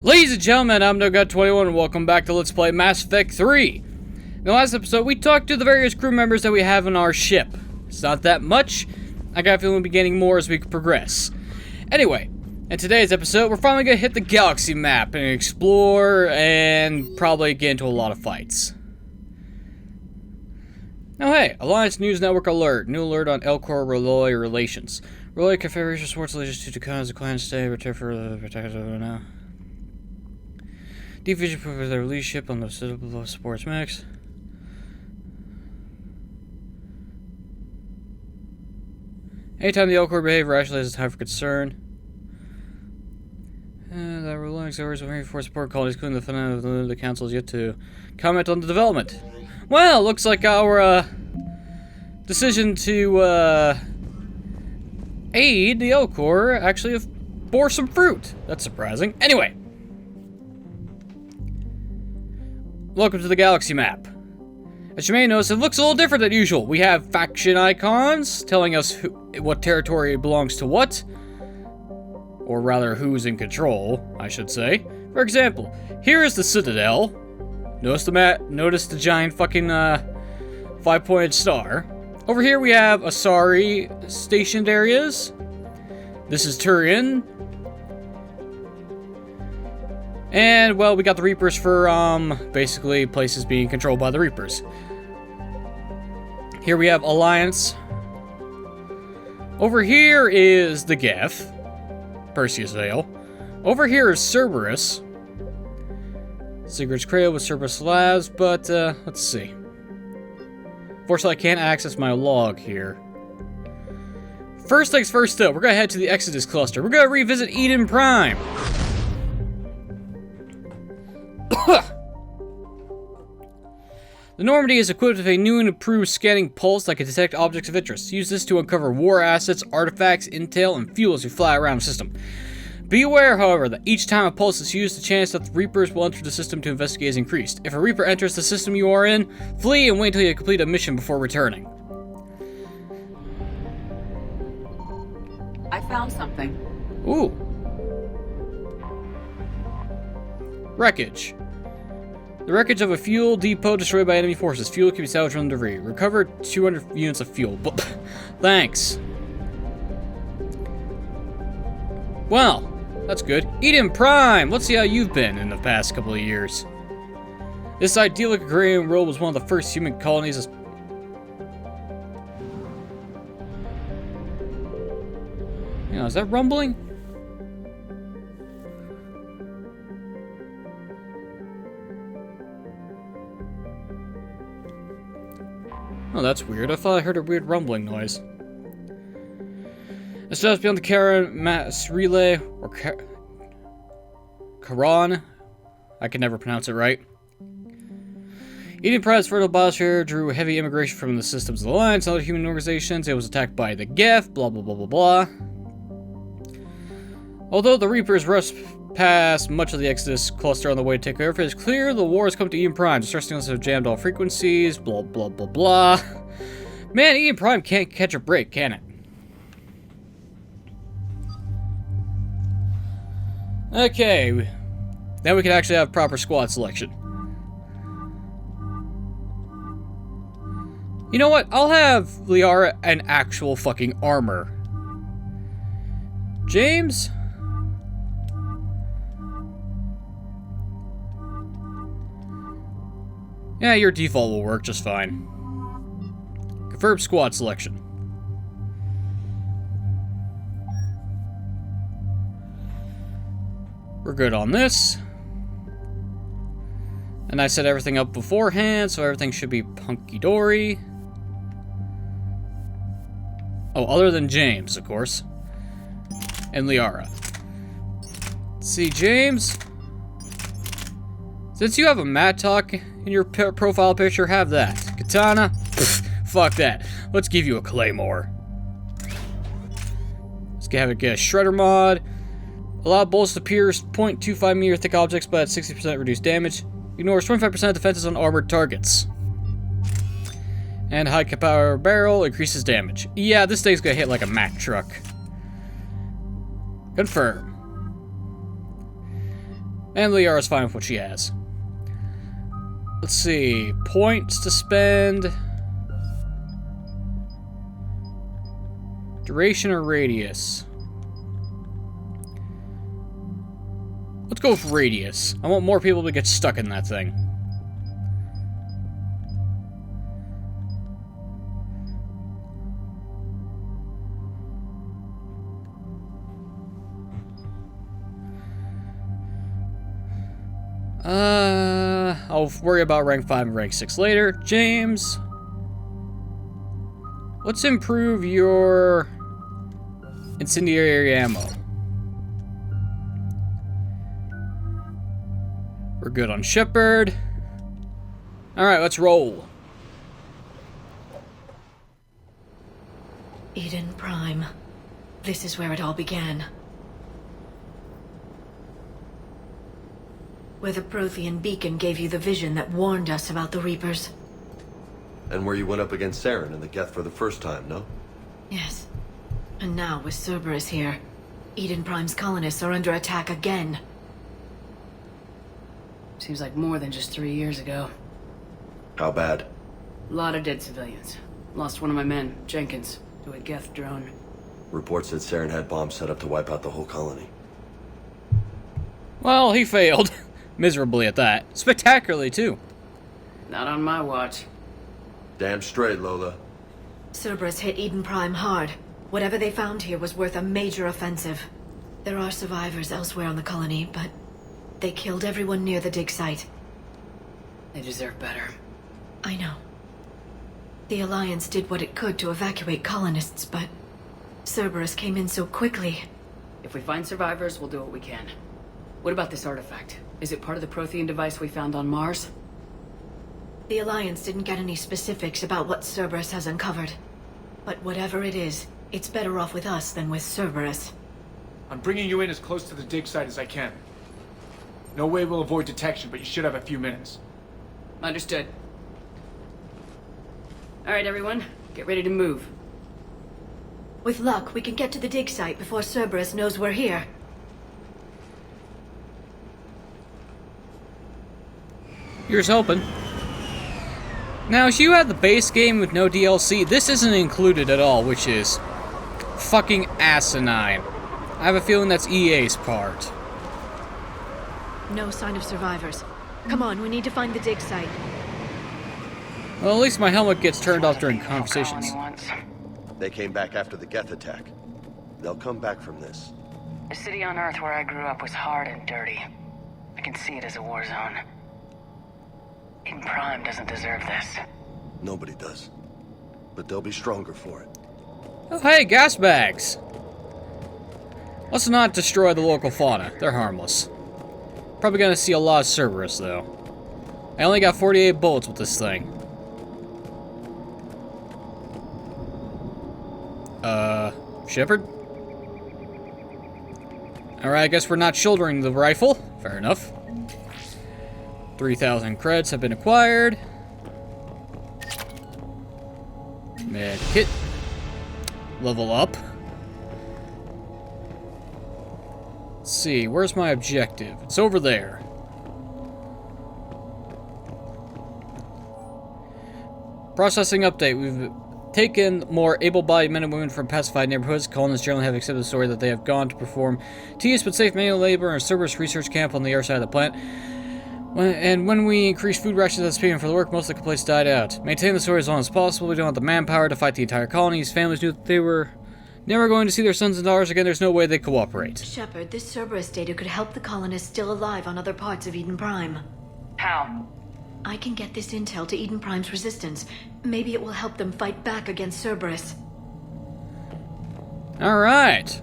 Ladies and gentlemen, I'm NoGod21 and welcome back to Let's Play Mass Effect 3. In the last episode, we talked to the various crew members that we have on our ship. It's not that much. I got a feeling we'll be getting more as we progress. Anyway, in today's episode, we're finally going to hit the galaxy map and explore and probably get into a lot of fights. Now hey, Alliance News Network alert. New alert on Elcor Relay relations. Relay Confederation supports allegiance to Tucana as a clan state, return for the protector now. Deep Vision proves their leadership on the Citadel Sports Mix. Anytime the Elcor behave rationally, it's time for concern. And that Reliance orders will reinforce support colonies, including the fundamental of the council is yet to comment on the development. Well, looks like our decision to aid the Elcor actually bore some fruit. That's surprising. Anyway. Welcome to the galaxy map. As you may notice, it looks a little different than usual. We have faction icons telling us what territory belongs to what. Or rather, who's in control, I should say. For example, here is the Citadel. Notice the map. Notice the giant fucking 5-pointed star. Over here we have Asari stationed areas. This is Turian. And, well, we got the Reapers for, basically places being controlled by the Reapers. Here we have Alliance. Over here is the Geth. Perseus Vale. Over here is Cerberus. Sigurd's Cradle with Cerberus Labs, but, let's see. Fortunately, I can't access my log here. First things first though, we're gonna head to the Exodus Cluster. We're gonna revisit Eden Prime. The Normandy is equipped with a new and improved scanning pulse that can detect objects of interest. Use this to uncover war assets, artifacts, intel, and fuel as you fly around the system. Be aware, however, that each time a pulse is used, the chance that the Reapers will enter the system to investigate is increased. If a Reaper enters the system you are in, flee and wait until you complete a mission before returning. I found something. Ooh. Wreckage. The wreckage of a fuel depot destroyed by enemy forces. Fuel can be salvaged from the debris. Recover 200 units of fuel. Thanks. Well, that's good. Eden Prime! Let's see how you've been in the past couple of years. This idyllic agrarian world was one of the first human colonies. You know, is that rumbling? Oh, that's weird. I thought I heard a weird rumbling noise. It's just beyond the Karen Mass Relay, or Karan. I can never pronounce it right. Eden Prime's fertile biosphere drew heavy immigration from the systems of the Alliance and other human organizations. It was attacked by the Geth, blah blah blah blah blah. Although the Reapers rushed past much of the Exodus Cluster on the way to take over, it's clear the war has come to Eden Prime. Distress signals have jammed all frequencies, blah blah blah blah. Man, Eden Prime can't catch a break, can it? Okay, now we can actually have proper squad selection. You know what? I'll have Liara an actual fucking armor. James? Yeah, your default will work just fine. Confirm squad selection. We're good on this. And I set everything up beforehand, so everything should be hunky-dory. Oh, other than James, of course. And Liara. Let's see, James. Since you have a Mattock in your profile picture, have that. Katana? Pfft, fuck that. Let's give you a Claymore. Let's get a Shredder mod. Allow bolts to pierce 0.25 meter thick objects, but at 60% reduced damage. Ignores 25% defenses on armored targets. And high power barrel increases damage. Yeah, this thing's gonna hit like a Mack truck. Confirm. And Liara's fine with what she has. Let's see. Points to spend. Duration or radius? Let's go with radius. I want more people to get stuck in that thing. I'll worry about rank 5 and rank 6 later. James, let's improve your incendiary ammo. We're good on Shepard. Alright, let's roll. Eden Prime. This is where it all began. Where the Prothean beacon gave you the vision that warned us about the Reapers. And where you went up against Saren and the Geth for the first time, no? Yes. And now, with Cerberus here, Eden Prime's colonists are under attack again. Seems like more than just 3 years ago. How bad? A lot of dead civilians. Lost one of my men, Jenkins, to a Geth drone. Reports said Saren had bombs set up to wipe out the whole colony. Well, he failed. Miserably at that. Spectacularly, too. Not on my watch. Damn straight, Lola. Cerberus hit Eden Prime hard. Whatever they found here was worth a major offensive. There are survivors elsewhere on the colony, but they killed everyone near the dig site. They deserve better. I know. The Alliance did what it could to evacuate colonists, but Cerberus came in so quickly. If we find survivors, we'll do what we can. What about this artifact? Is it part of the Prothean device we found on Mars? The Alliance didn't get any specifics about what Cerberus has uncovered. But whatever it is, it's better off with us than with Cerberus. I'm bringing you in as close to the dig site as I can. No way we'll avoid detection, but you should have a few minutes. Understood. Alright, everyone. Get ready to move. With luck, we can get to the dig site before Cerberus knows we're here. Here's hoping. Now, if you have the base game with no DLC, this isn't included at all, which is fucking asinine. I have a feeling that's EA's part. No sign of survivors. Come on, we need to find the dig site. Well, at least my helmet gets turned off during conversations. They came back after the Geth attack. They'll come back from this. The city on Earth where I grew up was hard and dirty. I can see it as a war zone. Eden Prime doesn't deserve this. Nobody does. But they'll be stronger for it. Oh, hey, gas bags! Let's not destroy the local fauna. They're harmless. Probably gonna see a lot of Cerberus, though. I only got 48 bullets with this thing. Shepard? Alright, I guess we're not shouldering the rifle. Fair enough. 3,000 creds have been acquired. Med kit. Level up. Let's see, where's my objective? It's over there. Processing update. We've taken more able-bodied men and women from pacified neighborhoods. Colonists generally have accepted the story that they have gone to perform tedious but safe manual labor in a Cerberus research camp on the other side of the planet. When we increased food rations as payment for the work, most of the complaints died out. Maintain the story as long as possible. We don't have the manpower to fight the entire colony. His families knew that they were never going to see their sons and daughters again. There's no way they cooperate. Shepard, this Cerberus data could help the colonists still alive on other parts of Eden Prime. How? I can get this intel to Eden Prime's resistance. Maybe it will help them fight back against Cerberus. Alright.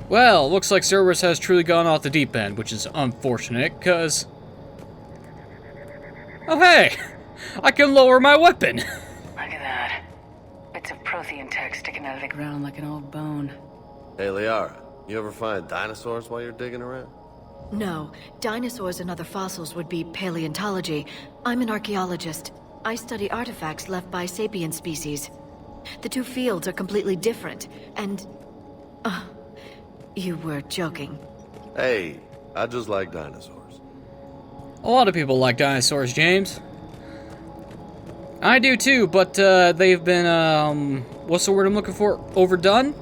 Well, looks like Cerberus has truly gone off the deep end, which is unfortunate, because... Oh, hey! I can lower my weapon! Look at that. Bits of Prothean tech sticking out of the ground. Ground like an old bone. Hey, Liara, you ever find dinosaurs while you're digging around? No, dinosaurs and other fossils would be paleontology. I'm an archaeologist. I study artifacts left by sapient species. The two fields are completely different, and... you were joking. Hey, I just like dinosaurs. A lot of people like dinosaurs, James. I do too, but they've been, what's the word I'm looking for? Overdone?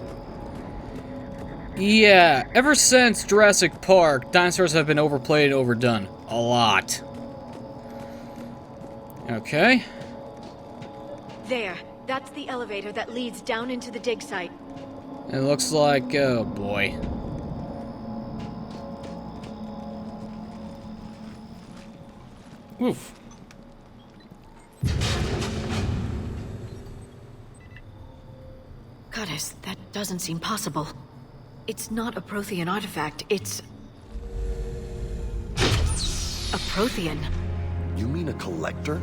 Yeah, ever since Jurassic Park, dinosaurs have been overplayed and overdone. A lot. Okay. There. That's the elevator that leads down into the dig site. It looks like, oh boy. Oof. Goddess, that doesn't seem possible. It's not a Prothean artifact, it's... a Prothean. You mean a collector?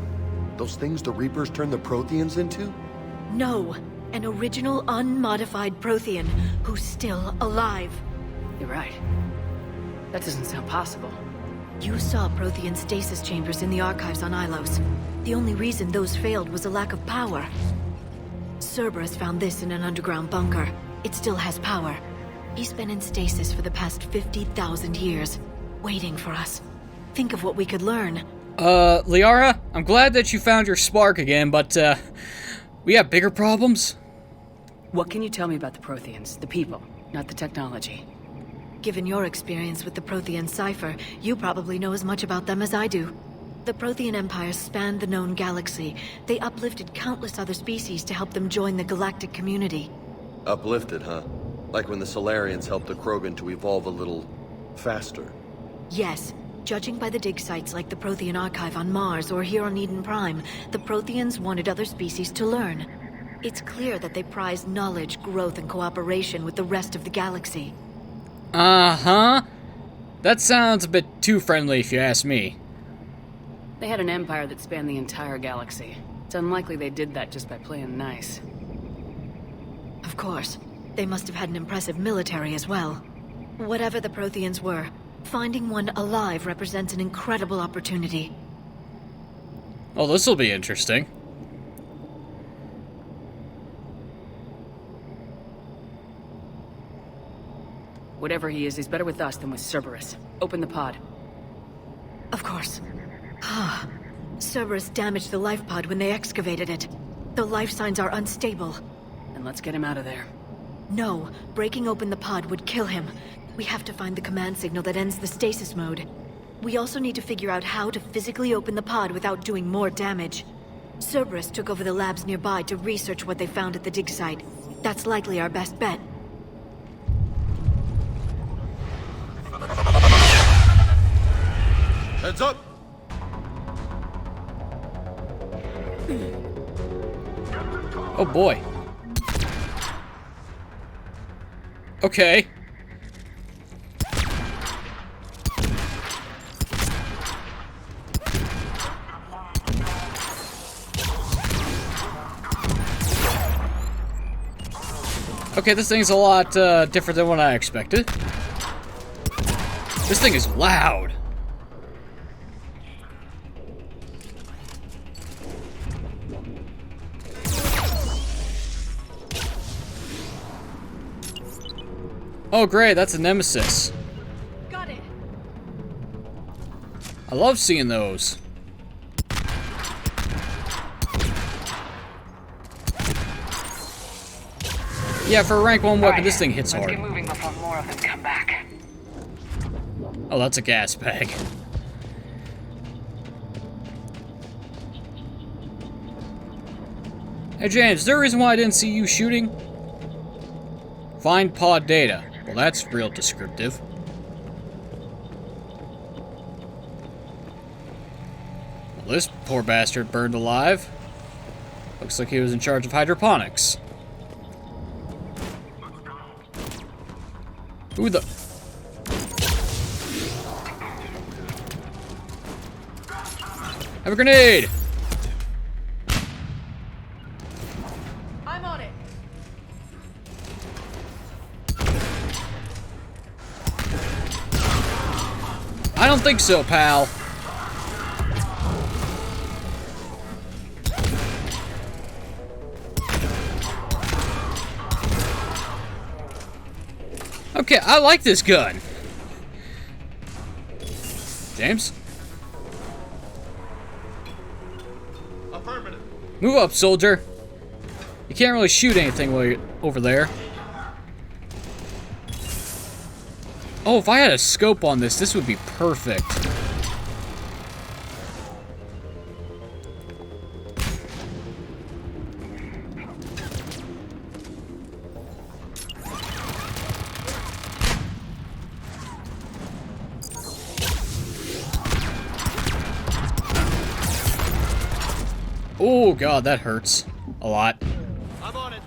Those things the Reapers turned the Protheans into? No, an original unmodified Prothean who's still alive. You're right. That doesn't sound possible. You saw Prothean stasis chambers in the archives on Ilos. The only reason those failed was a lack of power. Cerberus found this in an underground bunker. It still has power. He's been in stasis for the past 50,000 years, waiting for us. Think of what we could learn. Liara, I'm glad that you found your spark again, but, we have bigger problems? What can you tell me about the Protheans, the people, not the technology? Given your experience with the Prothean cipher, you probably know as much about them as I do. The Prothean Empire spanned the known galaxy. They uplifted countless other species to help them join the galactic community. Uplifted, huh? Like when the Solarians helped the Krogan to evolve a little faster. Yes. Judging by the dig sites like the Prothean Archive on Mars or here on Eden Prime, the Protheans wanted other species to learn. It's clear that they prize knowledge, growth, and cooperation with the rest of the galaxy. Uh-huh. That sounds a bit too friendly if you ask me. They had an empire that spanned the entire galaxy. It's unlikely they did that just by playing nice. Of course. They must have had an impressive military as well. Whatever the Protheans were, finding one alive represents an incredible opportunity. Oh, this'll be interesting. Whatever he is, he's better with us than with Cerberus. Open the pod. Of course. Cerberus damaged the life pod when they excavated it. The life signs are unstable. And let's get him out of there. No, breaking open the pod would kill him. We have to find the command signal that ends the stasis mode. We also need to figure out how to physically open the pod without doing more damage. Cerberus took over the labs nearby to research what they found at the dig site. That's likely our best bet. Heads up! Oh boy. Okay. Okay, this thing's a lot different than what I expected. This thing is loud. Oh great, that's a Nemesis. Got it. I love seeing those. Yeah, for a rank 1 weapon, this thing hits Let's hard. get moving before more of them come back. Oh, that's a gas bag. Hey James, is there a reason why I didn't see you shooting? Find pod data. Well, that's real descriptive. Well, this poor bastard burned alive. Looks like he was in charge of hydroponics. Who the... Have a grenade! I'm on it. I don't think so, pal. Okay, I like this gun. James? Affirmative. Move up, soldier. You can't really shoot anything while you're over there. Oh, if I had a scope on this, this would be perfect. Oh god, that hurts a lot. I'm on it.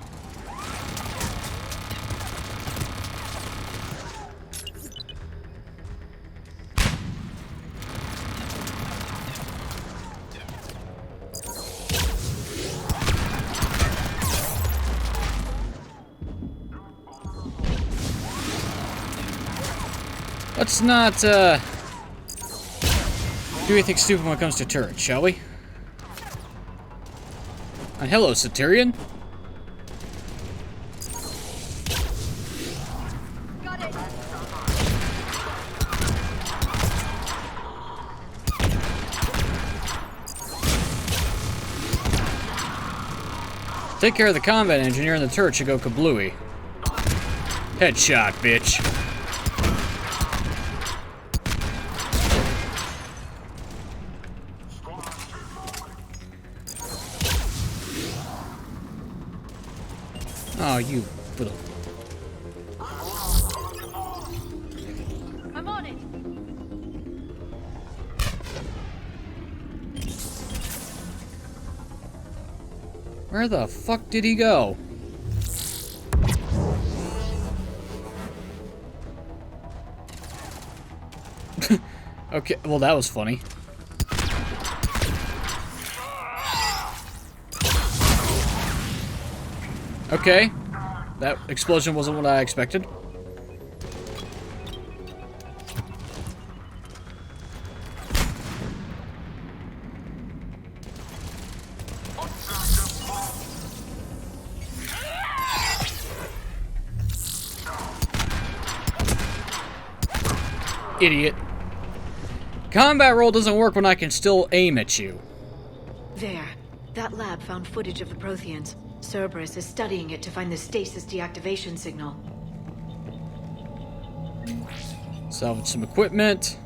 Let's not do anything stupid when it comes to turrets, shall we? And hello, Satyrian. Take care of the combat engineer and the turret should go kablooey. Headshot, bitch. Oh, you little... I'm on it. Where the fuck did he go? Okay, well that was funny. Okay, that explosion wasn't what I expected. Idiot. Combat roll doesn't work when I can still aim at you. There. That lab found footage of the Protheans. Cerberus is studying it to find the stasis deactivation signal. Salvage some equipment.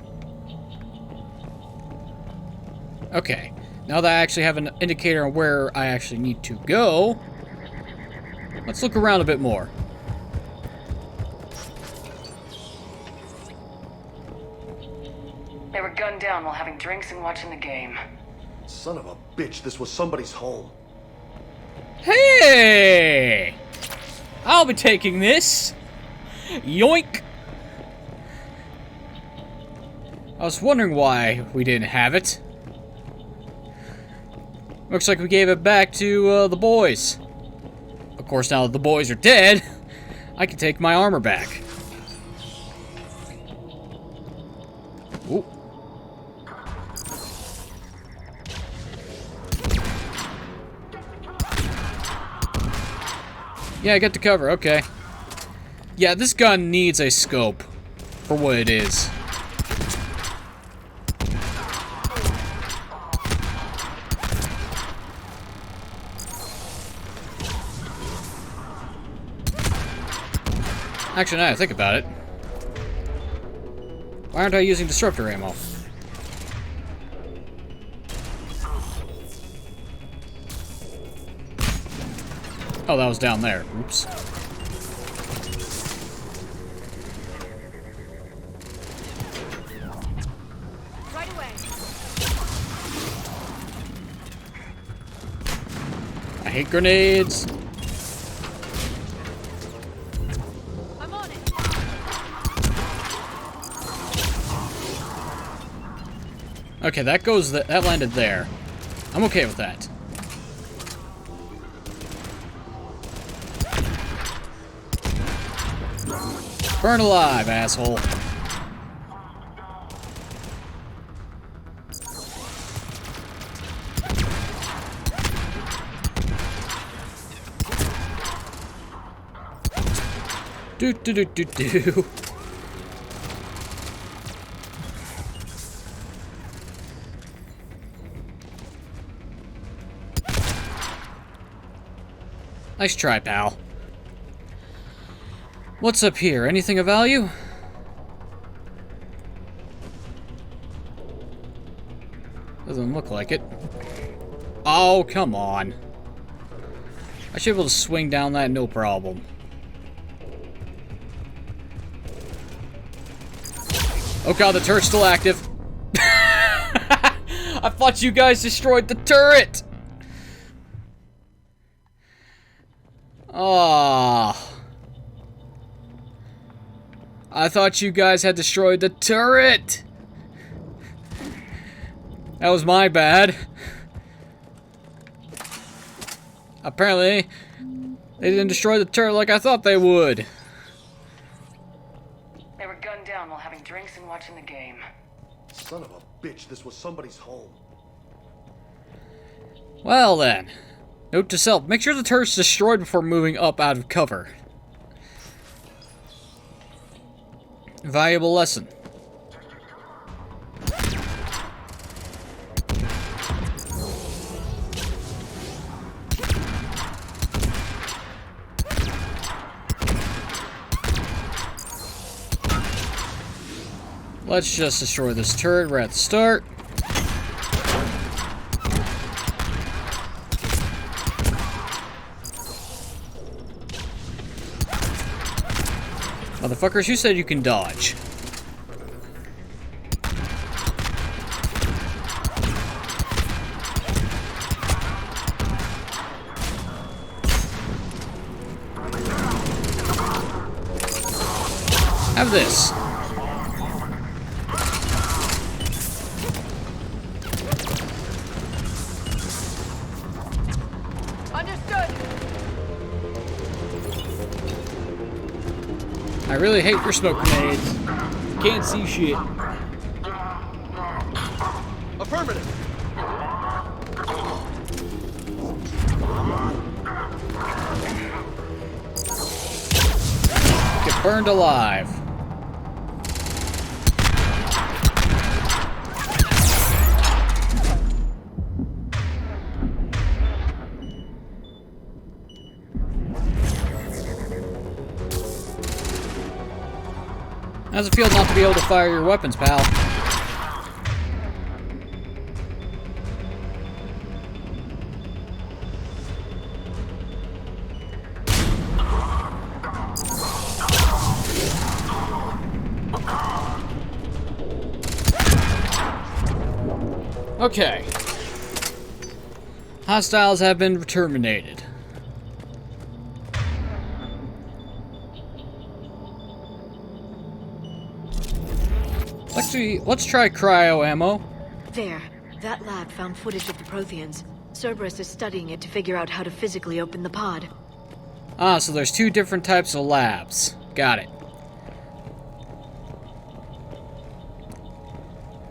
Okay. Now that I actually have an indicator on where I actually need to go, let's look around a bit more. They were gunned down while having drinks and watching the game. Son of a bitch, this was somebody's home. Hey! I'll be taking this. Yoink! I was wondering why we didn't have it. Looks like we gave it back to the boys. Of course, now that the boys are dead, I can take my armor back. Ooh. Yeah, I get the cover, okay. Yeah, this gun needs a scope for what it is. Actually, now that I think about it, why aren't I using disruptor ammo? Oh, that was down there. Oops. Right away. I hate grenades. I'm on it. Okay, that goes. That landed there. I'm okay with that. Burn alive, asshole. Do do do do do. Nice try, pal. What's up here? Anything of value? Doesn't look like it. Oh, come on. I should be able to swing down that, no problem. Oh god, the turret's still active. I thought you guys destroyed the turret! Ah. I thought you guys had destroyed the turret! That was my bad. Apparently, they didn't destroy the turret like I thought they would. They were gunned down while having drinks and watching the game. Son of a bitch, this was somebody's home. Well then. Note to self, make sure the turret's destroyed before moving up out of cover. Valuable lesson. Let's just destroy this turret right at the start. Motherfuckers, who said you can dodge? Have this. I really hate your smoke grenades. Can't see shit. Affirmative. Get burned alive. How's it feel not to be able to fire your weapons, pal? Okay. Hostiles have been terminated. Actually, let's try cryo ammo. There. That lab found footage of the Protheans. Cerberus is studying it to figure out how to physically open the pod. Ah, so there's two different types of labs. Got it.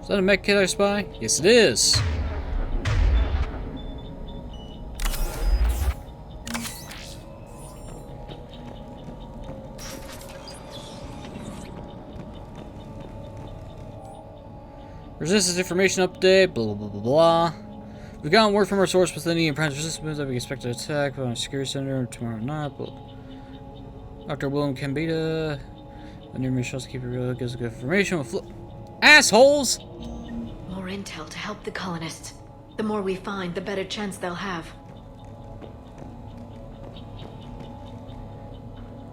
Is that a mech killer spy? Yes, it is. Resistance information update, blah, blah, blah, blah, blah. We've gotten word from our source within the apprentice resistance that we expect to attack on a security center tomorrow night. Dr. William Kambita, the near Michelle's keeper really gives good information with assholes! More intel to help the colonists. The more we find, the better chance they'll have.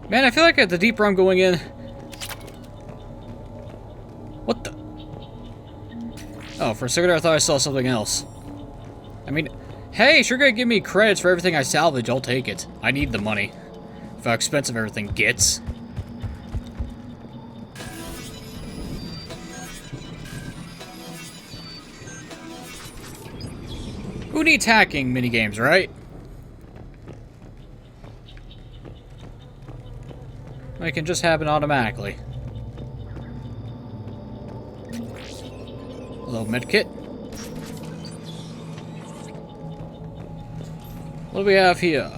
Man, I feel like at the deeper I'm going in... What the... Oh, for a second I thought I saw something else. I mean, hey, sure gonna give me credits for everything I salvage, I'll take it. I need the money. For how expensive everything gets. Who needs hacking minigames, right? It can just happen automatically. Hello, medkit. What do we have here?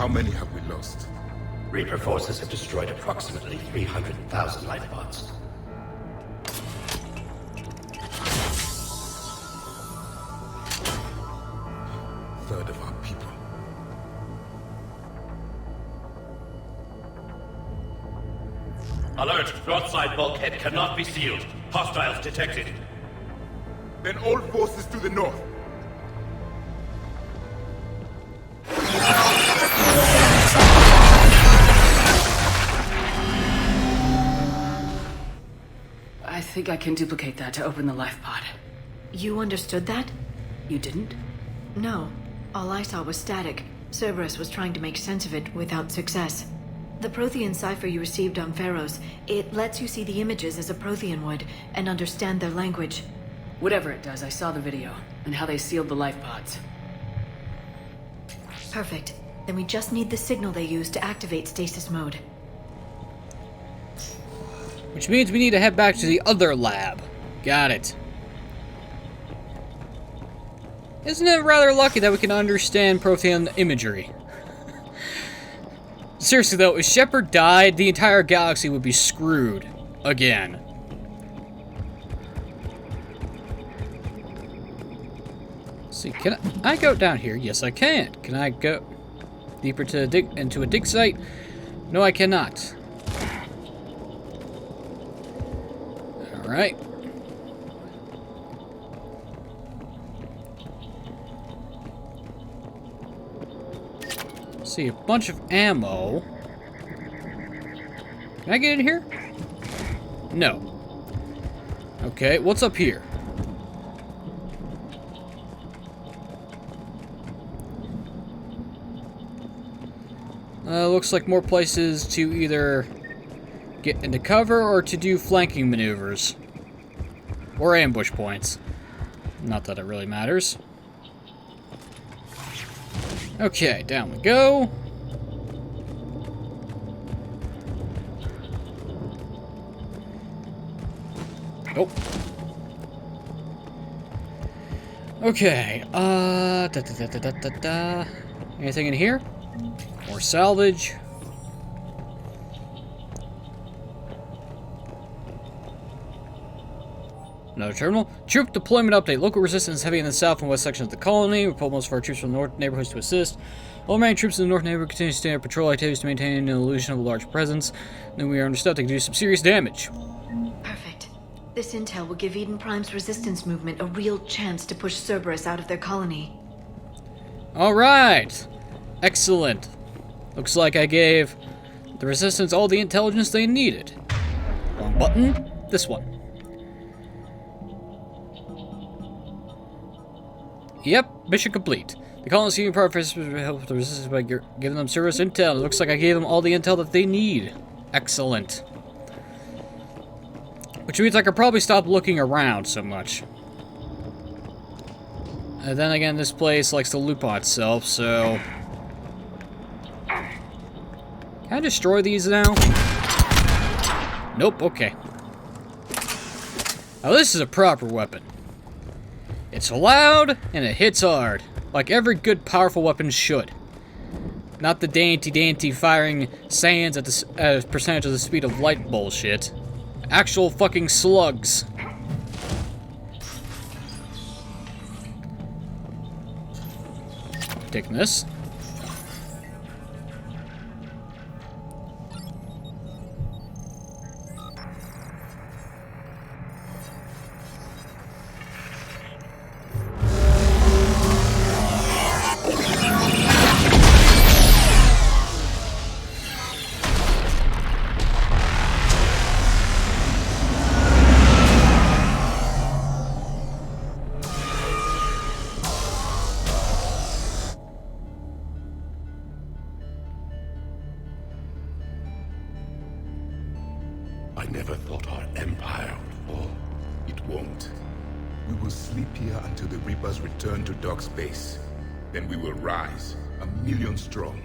How many have we lost? Reaper forces have destroyed approximately 300,000 life pods. Third of our people. Alert! Broadside bulkhead cannot be sealed. Hostiles detected. Then all forces to the north. I think I can duplicate that to open the life pod. You understood that? You didn't? No. All I saw was static. Cerberus was trying to make sense of it without success. The Prothean cipher you received on Pharaohs, it lets you see the images as a Prothean would, and understand their language. Whatever it does, I saw the video, and how they sealed the life pods. Perfect. Then we just need the signal they use to activate stasis mode. Which means we need to head back to the other lab. Got it. Isn't it rather lucky that we can understand Prothean imagery? Seriously though, if Shepard died, the entire galaxy would be screwed. Again. Let's see, can I go down here? Yes, I can. Can I go deeper to into a dig site? No, I cannot. Alright. See, a bunch of ammo. Can I get in here? No. Okay, what's up here? Looks like more places to either get into cover or to do flanking maneuvers. Or ambush points. Not that it really matters. Okay, down we go. Oh. Okay, anything in here? More salvage. Another terminal. Troop deployment update. Local resistance heavy in the south and west sections of the colony. We pulled most of our troops from the north neighborhoods to assist. All remaining troops in the north neighborhood continue to stand patrol activities to maintain an illusion of a large presence. Then we are understood they can do some serious damage. Perfect. This intel will give Eden Prime's resistance movement a real chance to push Cerberus out of their colony. Alright! Excellent. Looks like I gave the resistance all the intelligence they needed. Wrong button. This one. Yep, mission complete. The colonists union part help the resistance by giving them service intel. It looks like I gave them all the intel that they need. Excellent. Which means I could probably stop looking around so much. And then again, this place likes to loop on itself, so... Can I destroy these now? Nope, okay. Now this is a proper weapon. It's loud, and it hits hard, like every good, powerful weapon should. Not the dainty firing sands at a percentage of the speed of light bullshit. Actual fucking slugs. Taking this. I never thought our empire would fall. It won't. We will sleep here until the Reapers return to Dock's base. Then we will rise, 1,000,000 strong.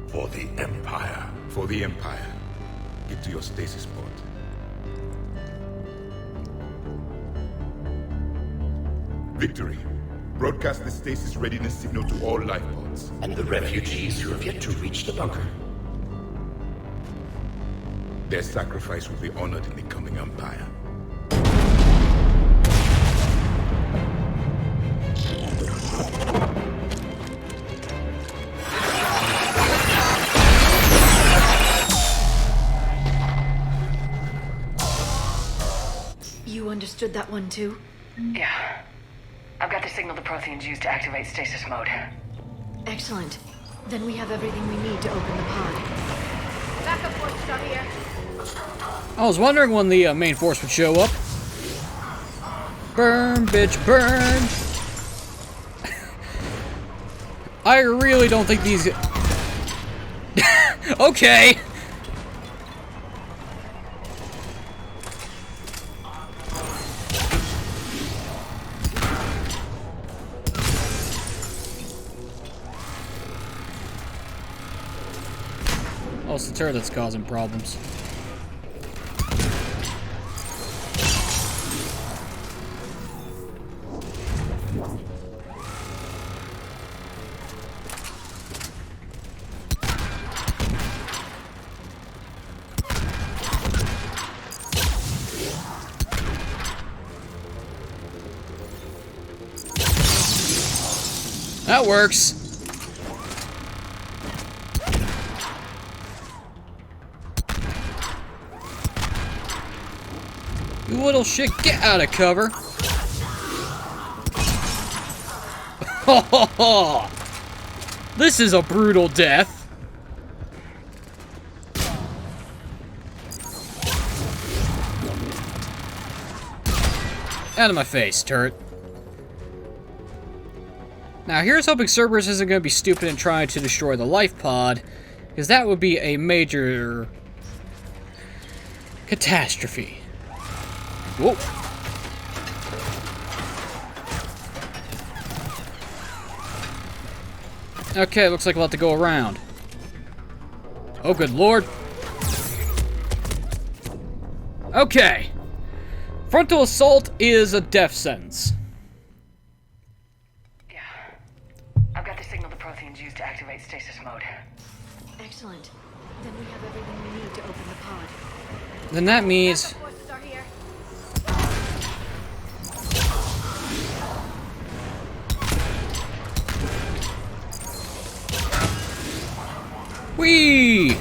For the Empire. For the Empire. Get to your stasis pod. Victory. Broadcast the stasis readiness signal to all life pods. And the refugees who have yet to reach the bunker. Their sacrifice will be honored in the coming Empire. You understood that one too? Yeah. I've got the signal the Protheans used to activate stasis mode. Excellent. Then we have everything we need to open the pod. Backup forces are here. I was wondering when the main force would show up. Burn, bitch, burn! I really don't think these... Okay! Oh, it's the turret that's causing problems. That works. You little shit, get out of cover. This is a brutal death. Out of my face, turret. Now, here's hoping Cerberus isn't going to be stupid and trying to destroy the life pod, because that would be a major catastrophe. Whoa. Okay, looks like we'll have to go around. Oh, good lord. Okay. Frontal assault is a death sentence. Yeah. I've got the signal the Protheans used to activate stasis mode. Excellent. Then we have everything we need to open the pod. Then that means... Backup forces are here. Whee!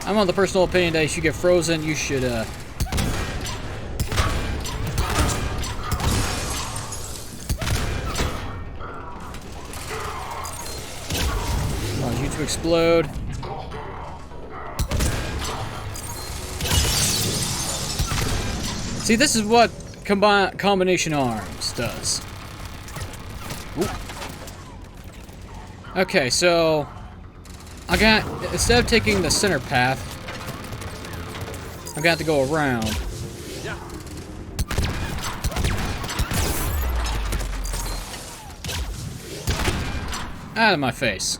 I'm on the personal opinion that if you get frozen, you should, cause you to explode. See, this is what combination arms does. Ooh. Okay, so instead of taking the center path, I'm gonna have to go around. Out of my face.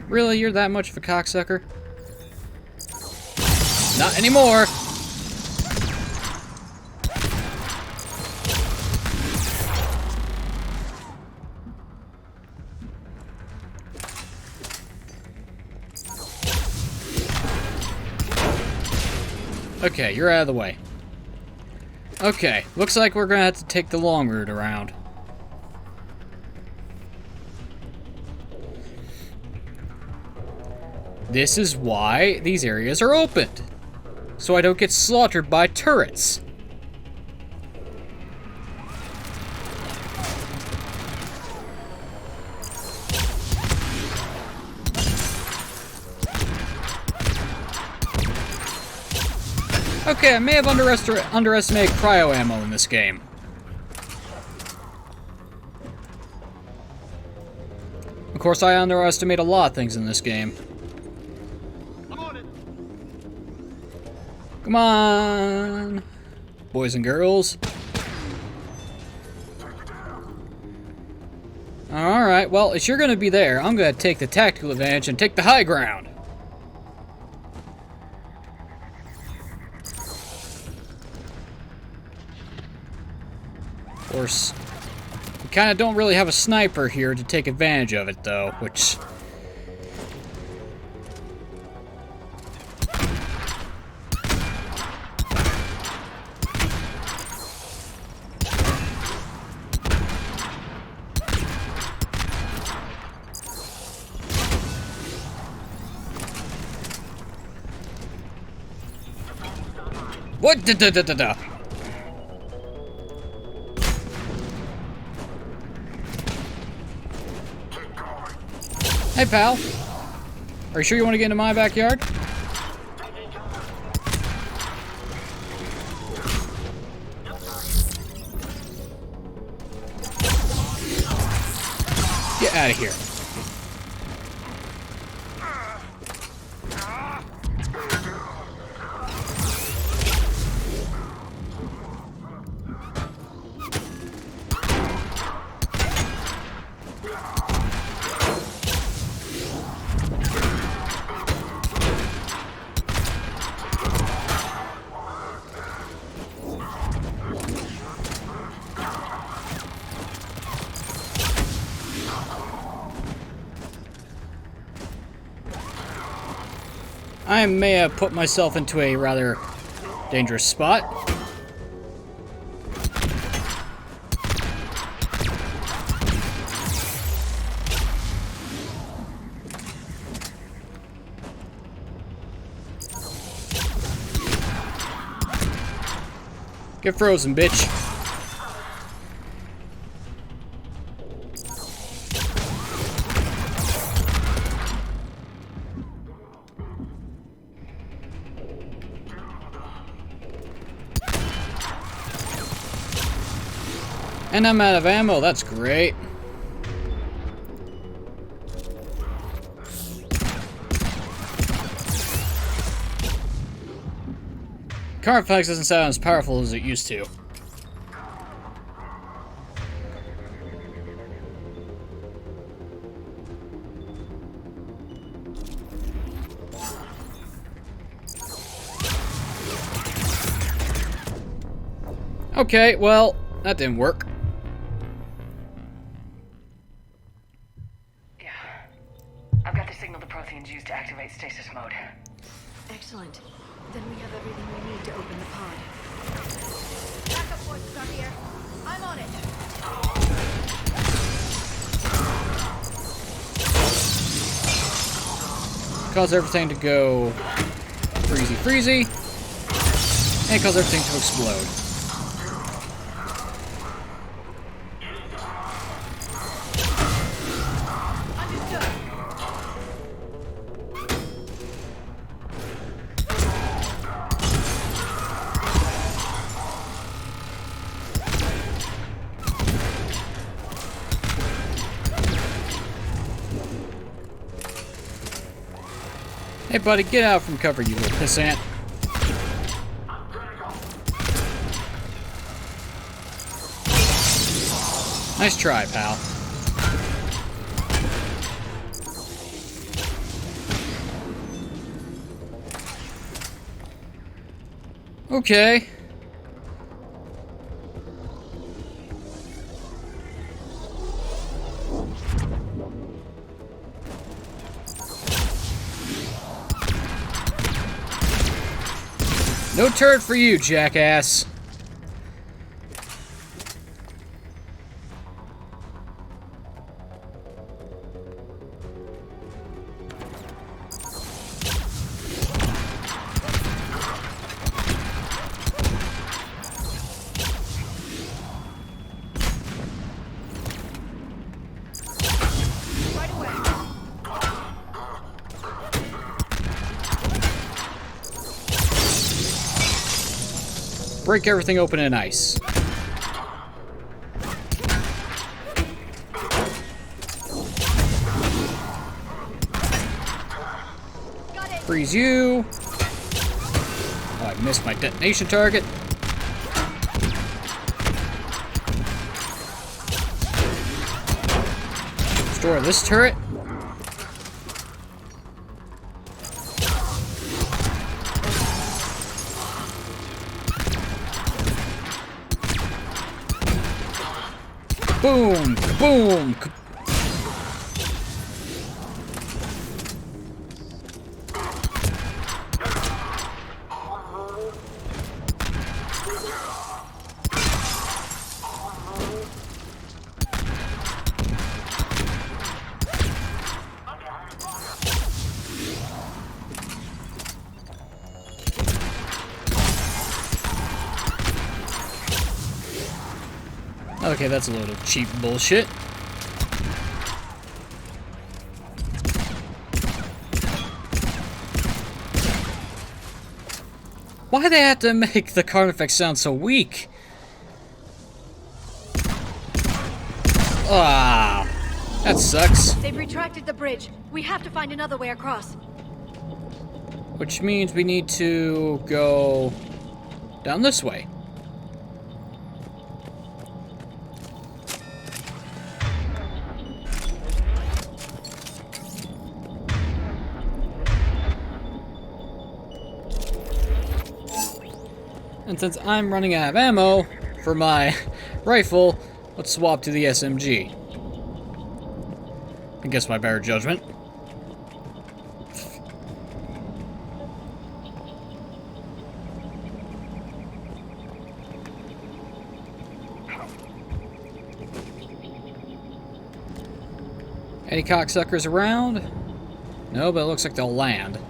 Really? You're that much of a cocksucker? Not anymore! Okay, you're out of the way. Okay, looks like we're gonna have to take the long route around. This is why these areas are opened, so I don't get slaughtered by turrets. Okay, I may have underestimated cryo ammo in this game. Of course, I underestimate a lot of things in this game. Come on, boys and girls. Alright, well, if you're gonna be there, I'm gonna take the tactical advantage and take the high ground. Of course, we kind of don't really have a sniper here to take advantage of it, though, which... What? Da-da-da-da-da. Hey, pal. Are you sure you want to get into my backyard? Get out of here. I may have put myself into a rather dangerous spot. Get frozen, bitch. And I'm out of ammo, that's great. Carfax doesn't sound as powerful as it used to. Okay, well, that didn't work. Yeah. I've got the signal the Protheans used to activate stasis mode. Excellent. Then we have everything we need to open the pod. Backup forces are here. I'm on it. Cause everything to go freezy, and cause everything to explode. Hey buddy, get out from cover, you little pissant. Nice try, pal. Okay. No turret for you, jackass. Right away. Break everything open in ice. Freeze you. Oh, I missed my detonation target. destroy this turret. Boom! Boom! Okay, that's a load of cheap bullshit. Why do they have to make the Carnifex sound so weak? Ah, that sucks. They've retracted the bridge. We have to find another way across. Which means we need to go down this way. And since I'm running out of ammo for my rifle, let's swap to the SMG. Against my better judgment. Any cocksuckers around? No, but it looks like they'll land.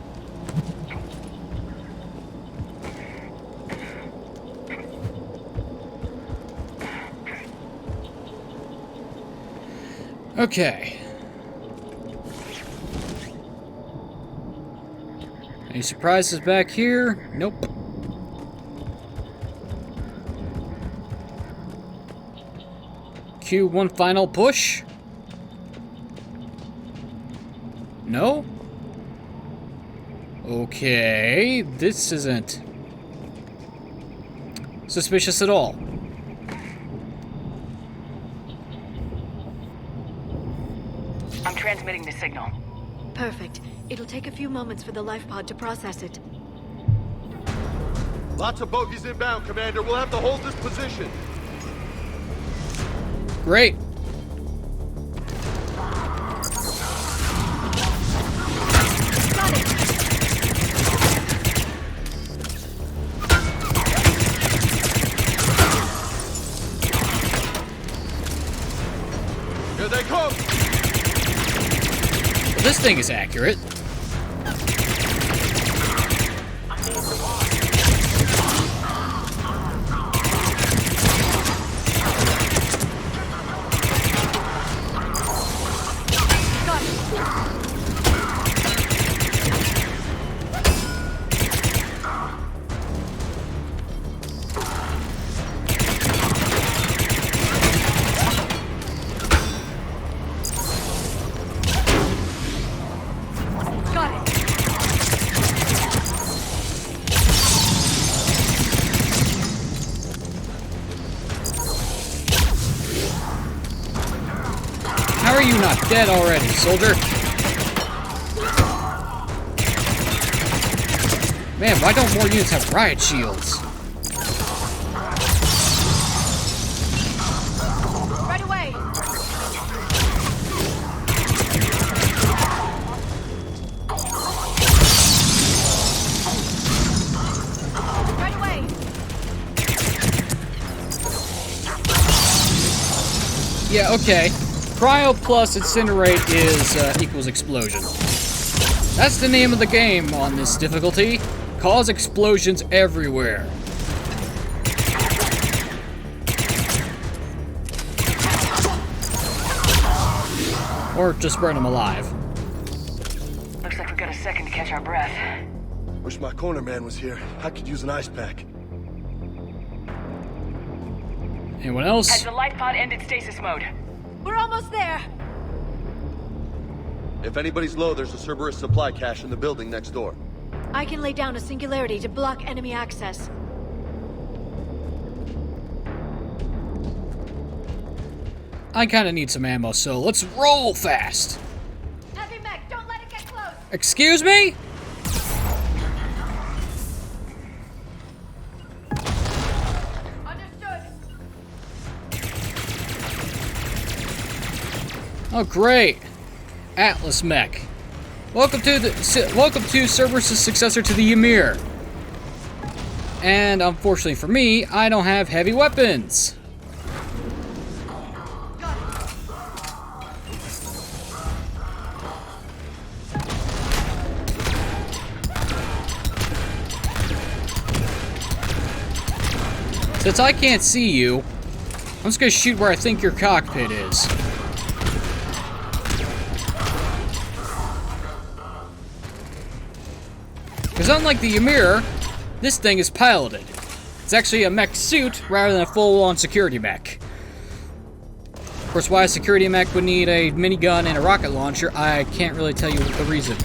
Okay. Any surprises back here? Nope. Cue one final push? No? Okay, this isn't suspicious at all. I'm transmitting the signal. Perfect. It'll take a few moments for the life pod to process it. Lots of bogies inbound, Commander. We'll have to hold this position. Great. Got it! Here they come! This thing is accurate. How are you not dead already, soldier? Man, why don't more units have riot shields? Right away! Right away! Yeah, okay. Cryo plus incinerate is equals explosion. That's the name of the game on this difficulty. Cause explosions everywhere. Or just burn them alive. Looks like we've got a second to catch our breath. Wish my corner man was here. I could use an ice pack. Anyone else? Has the life pod ended stasis mode? We're almost there! If anybody's low, there's a Cerberus supply cache in the building next door. I can lay down a singularity to block enemy access. I kind of need some ammo, so let's roll fast. Heavy mech, don't let it get close. Excuse me? Understood. Oh, great. Atlas Mech. Welcome to Cerberus' successor to the Ymir. And unfortunately for me, I don't have heavy weapons. Since I can't see you, I'm just gonna shoot where I think your cockpit is. Because unlike the Ymir, this thing is piloted. It's actually a mech suit rather than a full-on security mech. Of course, why a security mech would need a minigun and a rocket launcher, I can't really tell you the reason.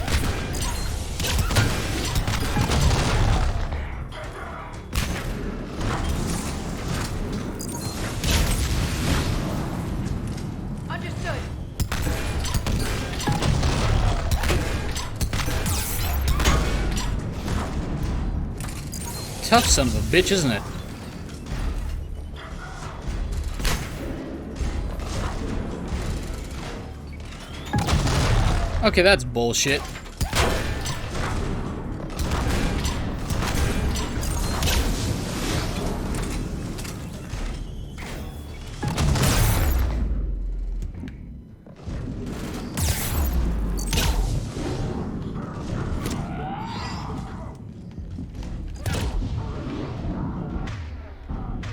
Understood. Tough son of a bitch, isn't it? Okay, that's bullshit.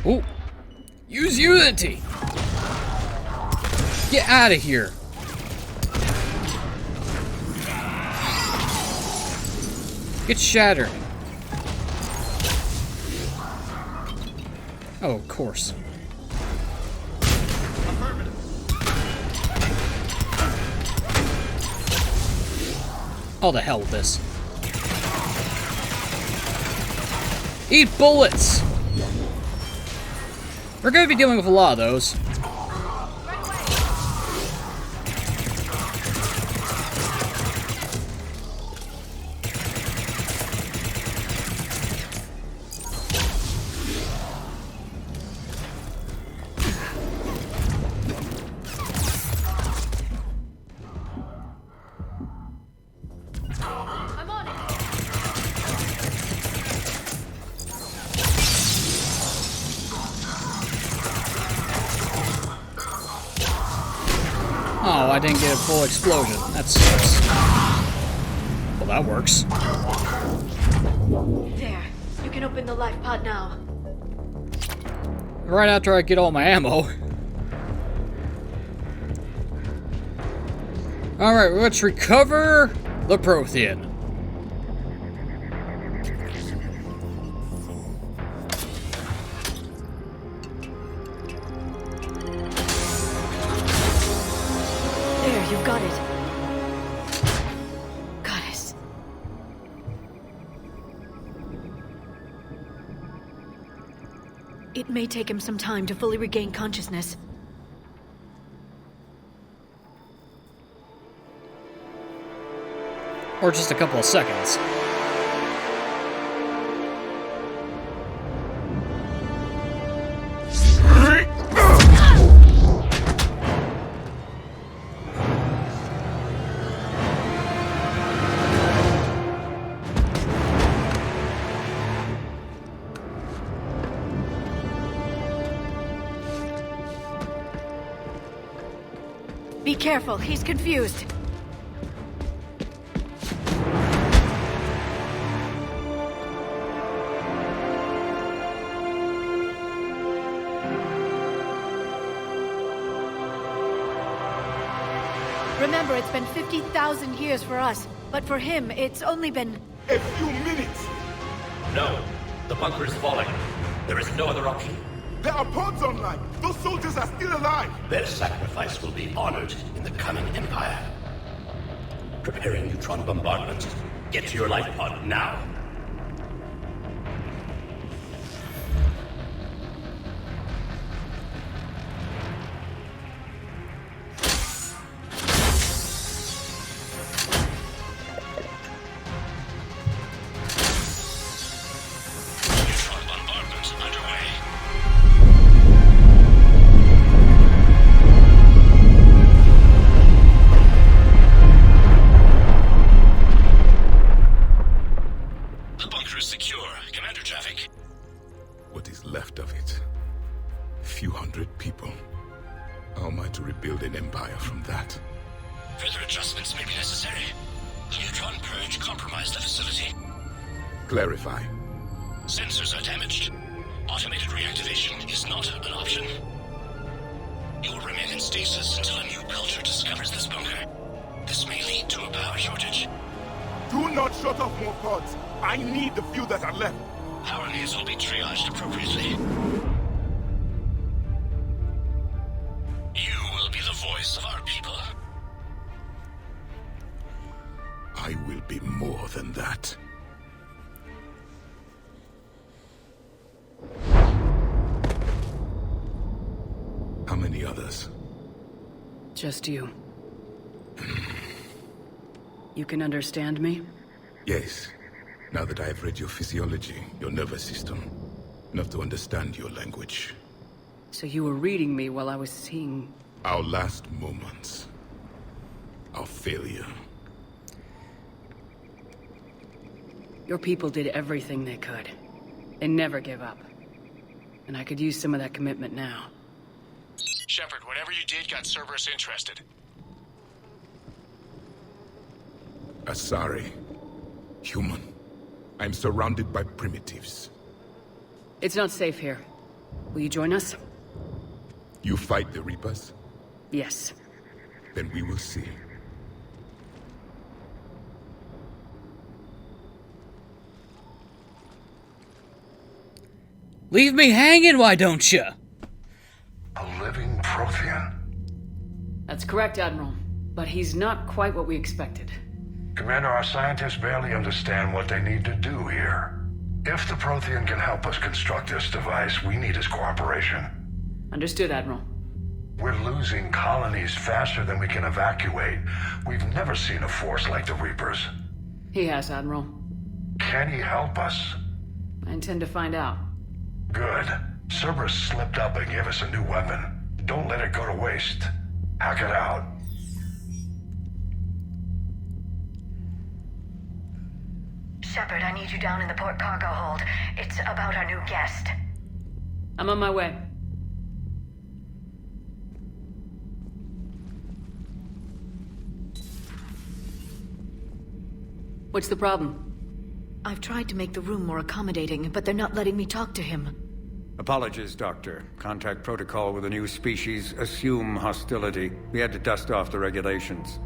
Ooh. Use Unity! Get out of here! Get shattered! Oh, of course. Oh, the hell with this. Eat bullets! We're going to be dealing with a lot of those. I'm on it. Oh, I didn't get a full explosion. That sucks. Well, that works. There. You can open the life pod now. Right after I get all my ammo. Alright, let's recover the Prothean. There, you've got it. Goddess. It may take him some time to fully regain consciousness. Or just a couple of seconds. Be careful, he's confused. Remember, it's been 50,000 years for us, but for him, it's only been... A few minutes! No, the bunker is falling. There is no other option. There are pods online! Those soldiers are still alive! Their sacrifice will be honored in the coming Empire. Preparing neutron bombardment. Get to your life pod now. secure. Commander traffic. What is left of it? A few hundred people. How am I to rebuild an empire from that? Further adjustments may be necessary. The neutron purge compromised the facility. Clarify. Sensors are damaged. Automated reactivation is not an option. You will remain in stasis until a new culture discovers this bunker. This may lead to a power shortage. Do not shut off more pods. I need the few that are left. Power needs will be triaged appropriately. You will be the voice of our people. I will be more than that. How many others? Just you. You can understand me? Yes. Now that I have read your physiology, your nervous system, enough to understand your language. So you were reading me while I was seeing... Our last moments. Our failure. Your people did everything they could. They never gave up. And I could use some of that commitment now. Shepard, whatever you did got Cerberus interested. Asari. Human. I'm surrounded by primitives. It's not safe here. Will you join us? You fight the Reapers? Yes. Then we will see. Leave me hanging, why don't you? A living Prothean? That's correct, Admiral. But he's not quite what we expected. Commander, our scientists barely understand what they need to do here. If the Prothean can help us construct this device, we need his cooperation. Understood, Admiral. We're losing colonies faster than we can evacuate. We've never seen a force like the Reapers. He has, Admiral. Can he help us? I intend to find out. Good. Cerberus slipped up and gave us a new weapon. Don't let it go to waste. Hack it out. Shepard, I need you down in the port cargo hold. It's about our new guest. I'm on my way. What's the problem? I've tried to make the room more accommodating, but they're not letting me talk to him. Apologies, Doctor. Contact protocol with a new species. Assume hostility. We had to dust off the regulations.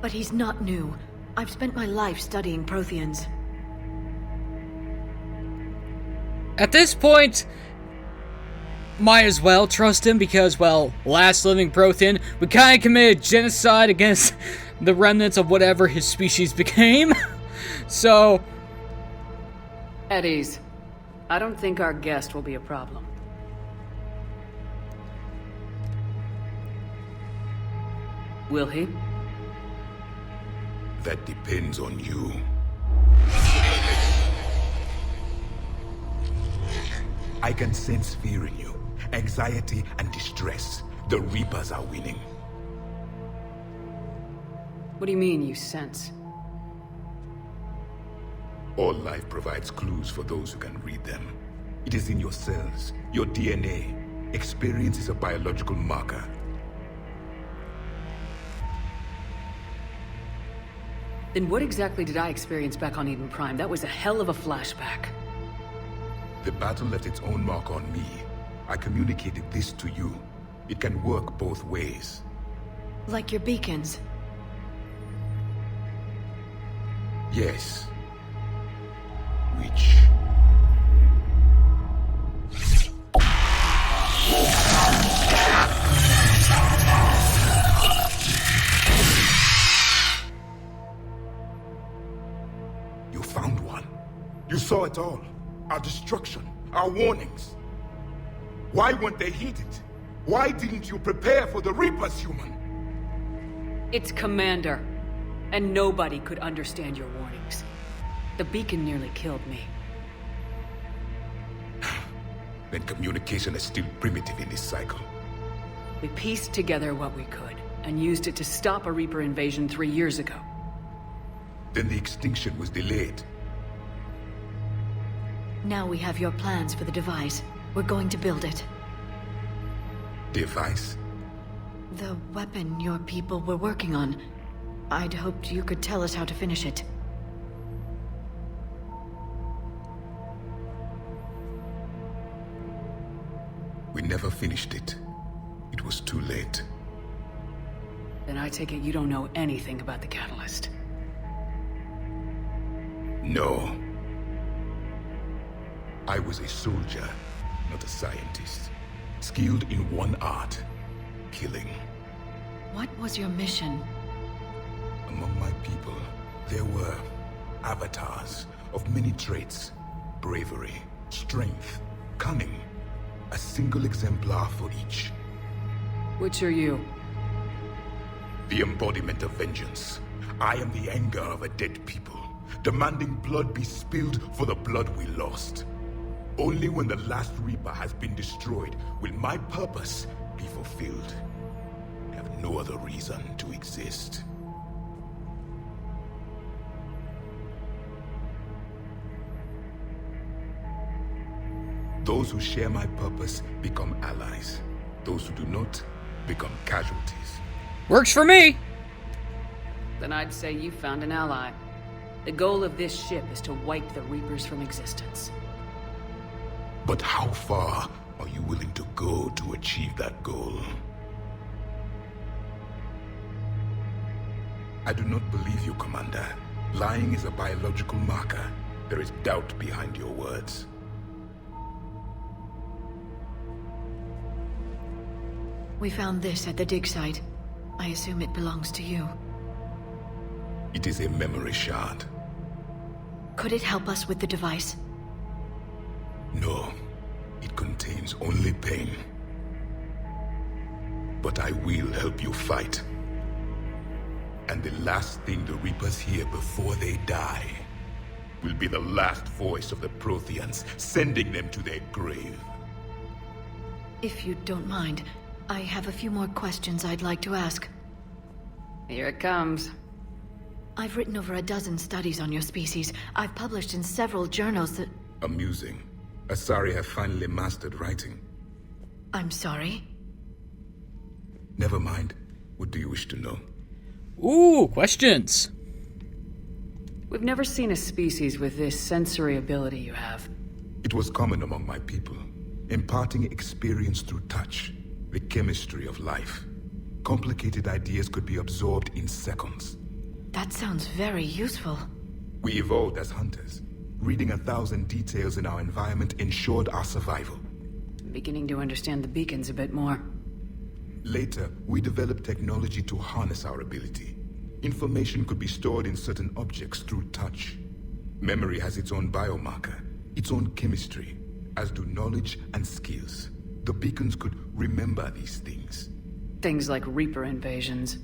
But he's not new. I've spent my life studying Protheans. At this point, might as well trust him because, well, last living Prothean, we kind of committed genocide against the remnants of whatever his species became. So... At ease. I don't think our guest will be a problem. Will he? That depends on you. I can sense fear in you. Anxiety and distress. The Reapers are winning. What do you mean, you sense? All life provides clues for those who can read them. It is in your cells, your DNA. Experience is a biological marker. Then what exactly did I experience back on Eden Prime? That was a hell of a flashback. The battle left its own mark on me. I communicated this to you. It can work both ways. Like your beacons. Yes. Which... You found one. You saw it all. Our destruction, our warnings. Why weren't they heeded? Why didn't you prepare for the Reapers, human? It's Commander. And nobody could understand your warnings. The beacon nearly killed me. Then communication is still primitive in this cycle. We pieced together what we could, and used it to stop a Reaper invasion 3 years ago. Then the extinction was delayed. Now we have your plans for the device. We're going to build it. Device? The weapon your people were working on. I'd hoped you could tell us how to finish it. We never finished it. It was too late. Then I take it you don't know anything about the catalyst. No. I was a soldier, not a scientist. Skilled in one art, killing. What was your mission? Among my people, there were avatars of many traits. Bravery, strength, cunning. A single exemplar for each. Which are you? The embodiment of vengeance. I am the anger of a dead people, demanding blood be spilled for the blood we lost. Only when the last Reaper has been destroyed will my purpose be fulfilled. I have no other reason to exist. Those who share my purpose become allies. Those who do not become casualties. Works for me! Then I'd say you found an ally. The goal of this ship is to wipe the Reapers from existence. But how far are you willing to go to achieve that goal? I do not believe you, Commander. Lying is a biological marker. There is doubt behind your words. We found this at the dig site. I assume it belongs to you. It is a memory shard. Could it help us with the device? No. It contains only pain. But I will help you fight. And the last thing the Reapers hear before they die will be the last voice of the Protheans, sending them to their grave. If you don't mind, I have a few more questions I'd like to ask. Here it comes. I've written over a dozen studies on your species. I've published in several journals that... Amusing. Asari have finally mastered writing. I'm sorry? Never mind. What do you wish to know? Ooh, questions. We've never seen a species with this sensory ability you have. It was common among my people, imparting experience through touch, the chemistry of life. Complicated ideas could be absorbed in seconds. That sounds very useful. We evolved as hunters. Reading 1,000 details in our environment ensured our survival. I'm beginning to understand the beacons a bit more. Later, we developed technology to harness our ability. Information could be stored in certain objects through touch. Memory has its own biomarker, its own chemistry, as do knowledge and skills. The beacons could remember these things. Things like Reaper invasions.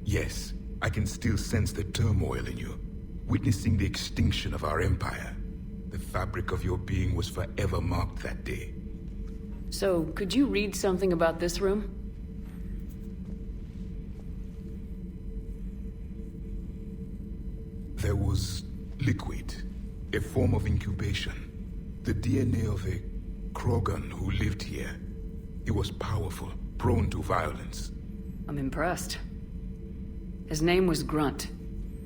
Yes, I can still sense the turmoil in you, witnessing the extinction of our empire. The fabric of your being was forever marked that day. So, could you read something about this room? There was liquid, a form of incubation. The DNA of a Krogan who lived here. He was powerful, prone to violence. I'm impressed. His name was Grunt.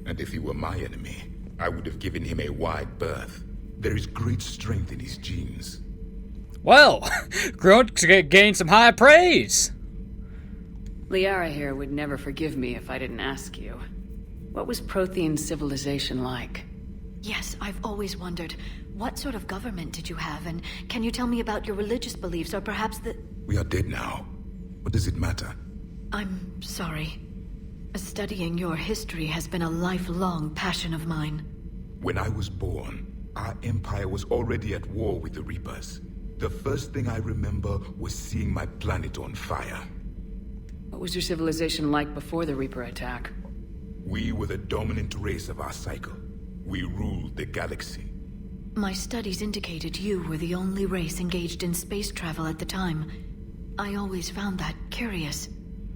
And if he were my enemy, I would have given him a wide berth. There is great strength in his genes. Well, Grunt gained some high praise. Liara here would never forgive me if I didn't ask you. What was Prothean civilization like? Yes, I've always wondered. What sort of government did you have, and can you tell me about your religious beliefs, or perhaps the... We are dead now. What does it matter? I'm sorry. Studying your history has been a lifelong passion of mine. When I was born, our empire was already at war with the Reapers. The first thing I remember was seeing my planet on fire. What was your civilization like before the Reaper attack? We were the dominant race of our cycle. We ruled the galaxy. My studies indicated you were the only race engaged in space travel at the time. I always found that curious.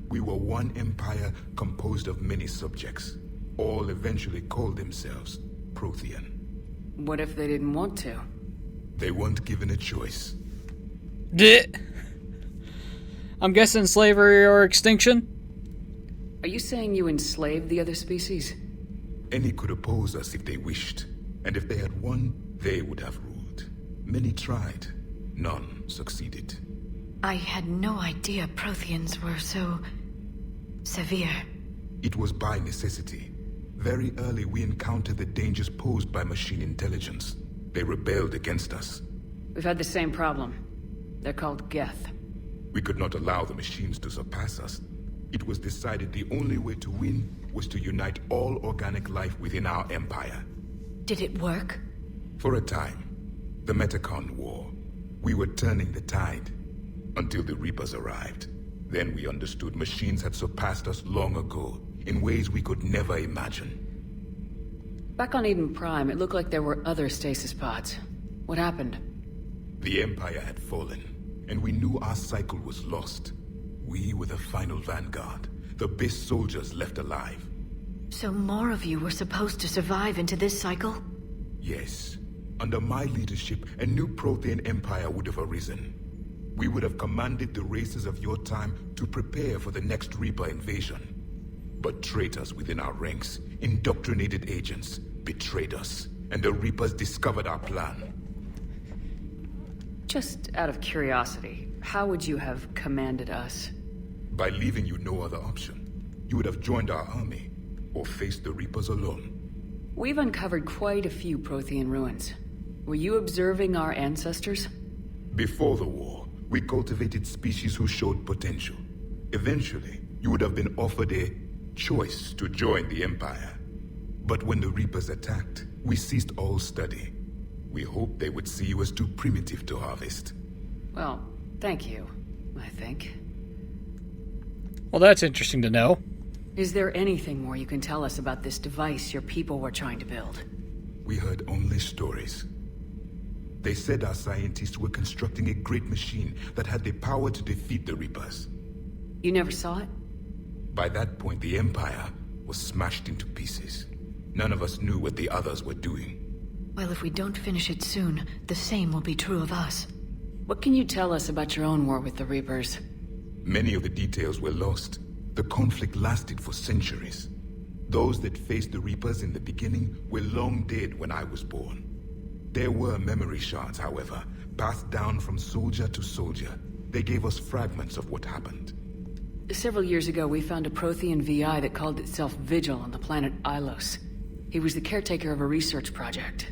We were one empire composed of many subjects. All eventually called themselves Prothean. What if they didn't want to? They weren't given a choice. I'm guessing slavery or extinction? Are you saying you enslaved the other species? Any could oppose us if they wished, and if they had won, they would have ruled. Many tried. None succeeded. I had no idea Protheans were so... severe. It was by necessity. Very early we encountered the dangers posed by machine intelligence. They rebelled against us. We've had the same problem. They're called Geth. We could not allow the machines to surpass us. It was decided the only way to win was to unite all organic life within our empire. Did it work? For a time. The Metacon War. We were turning the tide. Until the Reapers arrived. Then we understood machines had surpassed us long ago, in ways we could never imagine. Back on Eden Prime, it looked like there were other stasis pods. What happened? The Empire had fallen, and we knew our cycle was lost. We were the final vanguard, the best soldiers left alive. So more of you were supposed to survive into this cycle? Yes. Under my leadership, a new Prothean Empire would have arisen. We would have commanded the races of your time to prepare for the next Reaper invasion. But traitors within our ranks, indoctrinated agents, betrayed us, and the Reapers discovered our plan. Just out of curiosity, how would you have commanded us? By leaving you no other option. You would have joined our army, or faced the Reapers alone. We've uncovered quite a few Prothean ruins. Were you observing our ancestors? Before the war, we cultivated species who showed potential. Eventually, you would have been offered a choice to join the Empire. But when the Reapers attacked, we ceased all study. We hoped they would see you as too primitive to harvest. Well, thank you, I think. Well, that's interesting to know. Is there anything more you can tell us about this device your people were trying to build? We heard only stories. They said our scientists were constructing a great machine that had the power to defeat the Reapers. You never saw it? By that point, the Empire was smashed into pieces. None of us knew what the others were doing. Well, if we don't finish it soon, the same will be true of us. What can you tell us about your own war with the Reapers? Many of the details were lost. The conflict lasted for centuries. Those that faced the Reapers in the beginning were long dead when I was born. There were memory shards, however, passed down from soldier to soldier. They gave us fragments of what happened. Several years ago, we found a Prothean VI that called itself Vigil on the planet Ilos. He was the caretaker of a research project.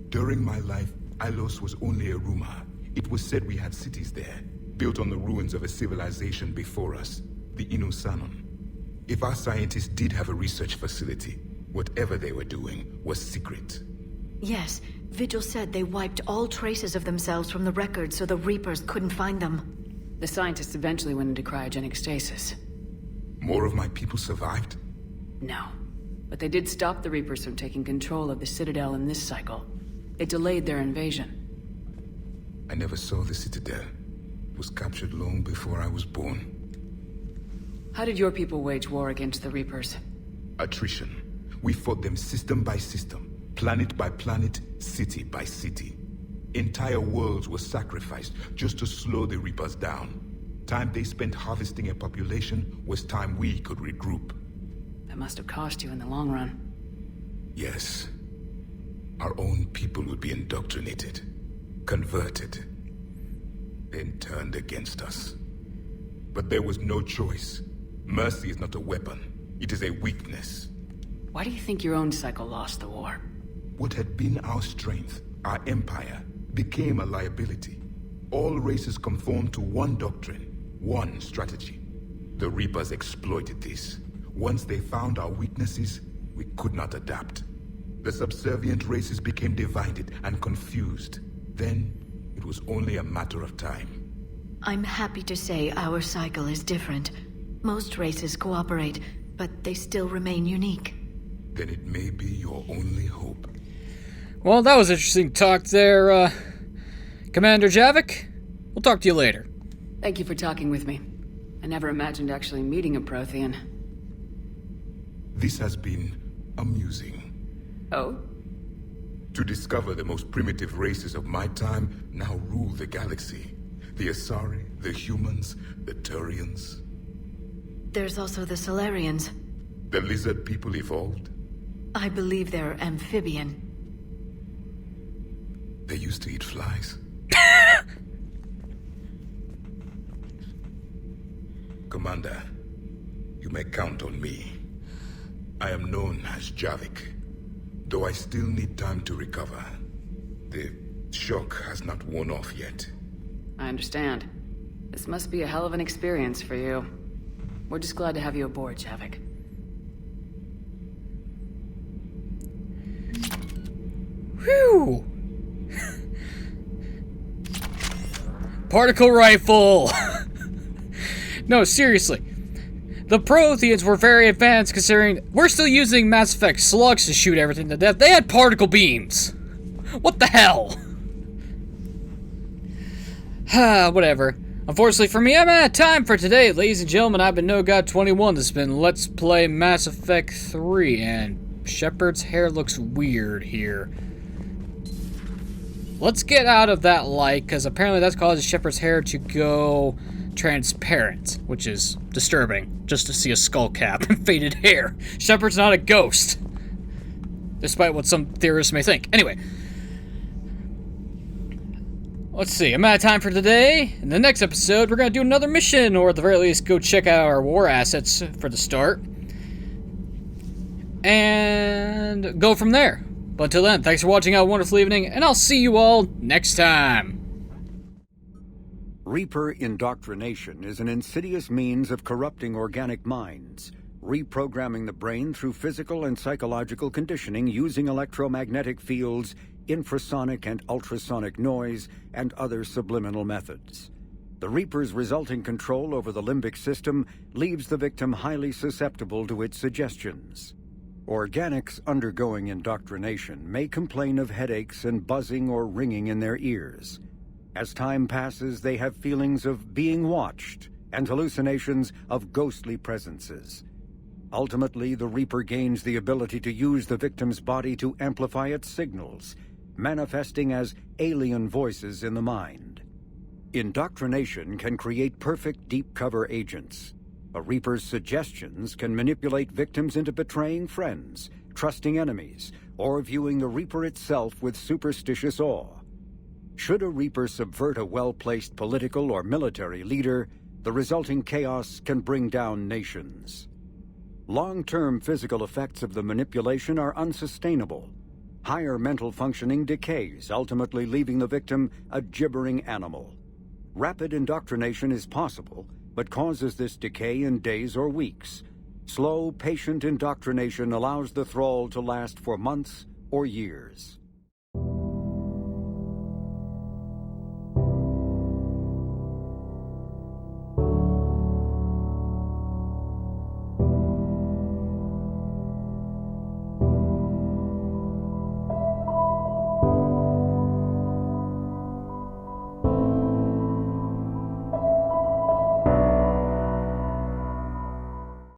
During my life, Ilos was only a rumor. It was said we had cities there, built on the ruins of a civilization before us, the Inusanon. If our scientists did have a research facility, whatever they were doing was secret. Yes, Vigil said they wiped all traces of themselves from the records so the Reapers couldn't find them. The scientists eventually went into cryogenic stasis. More of my people survived? No. But they did stop the Reapers from taking control of the Citadel in this cycle. It delayed their invasion. I never saw the Citadel. It was captured long before I was born. How did your people wage war against the Reapers? Attrition. We fought them system by system, planet by planet, city by city. Entire worlds were sacrificed just to slow the Reapers down. Time they spent harvesting a population was time we could regroup. That must have cost you in the long run. Yes. Our own people would be indoctrinated, converted, then turned against us. But there was no choice. Mercy is not a weapon. It is a weakness. Why do you think your own cycle lost the war? What had been our strength, our empire, became a liability. All races conformed to one doctrine, one strategy. The Reapers exploited this. Once they found our weaknesses, we could not adapt. The subservient races became divided and confused. Then, it was only a matter of time. I'm happy to say our cycle is different. Most races cooperate, but they still remain unique. Then it may be your only hope. Well, that was interesting talk there, Commander Javik. We'll talk to you later. Thank you for talking with me. I never imagined actually meeting a Prothean. This has been amusing. Oh? To discover the most primitive races of my time now rule the galaxy. The Asari, the humans, the Turians. There's also the Solarians. The lizard people evolved. I believe they're amphibian. They used to eat flies. Commander, you may count on me. I am known as Javik, though I still need time to recover. The shock has not worn off yet. I understand. This must be a hell of an experience for you. We're just glad to have you aboard, Javik. Whew! Particle rifle! No, seriously. The Protheans were very advanced considering we're still using Mass Effect slugs to shoot everything to death. They had particle beams! What the hell? Whatever. Unfortunately for me, I'm out of time for today. Ladies and gentlemen, I've been NoGod21. This has been Let's Play Mass Effect 3, and Shepard's hair looks weird here. Let's get out of that light, because apparently that's causes Shepard's hair to go transparent, which is disturbing, just to see a skull cap and faded hair. Shepard's not a ghost, despite what some theorists may think. Anyway, let's see, I'm out of time for today. In the next episode, we're going to do another mission, or at the very least, go check out our war assets for the start, and go from there. But until then, thanks for watching. Have a wonderful evening, and I'll see you all next time. Reaper indoctrination is an insidious means of corrupting organic minds, reprogramming the brain through physical and psychological conditioning using electromagnetic fields, infrasonic and ultrasonic noise, and other subliminal methods. The Reaper's resulting control over the limbic system leaves the victim highly susceptible to its suggestions. Organics undergoing indoctrination may complain of headaches and buzzing or ringing in their ears. As time passes, they have feelings of being watched and hallucinations of ghostly presences. Ultimately, the Reaper gains the ability to use the victim's body to amplify its signals, manifesting as alien voices in the mind. Indoctrination can create perfect deep cover agents. A Reaper's suggestions can manipulate victims into betraying friends, trusting enemies, or viewing the Reaper itself with superstitious awe. Should a Reaper subvert a well-placed political or military leader, the resulting chaos can bring down nations. Long-term physical effects of the manipulation are unsustainable. Higher mental functioning decays, ultimately leaving the victim a gibbering animal. Rapid indoctrination is possible, but causes this decay in days or weeks. Slow, patient indoctrination allows the thrall to last for months or years.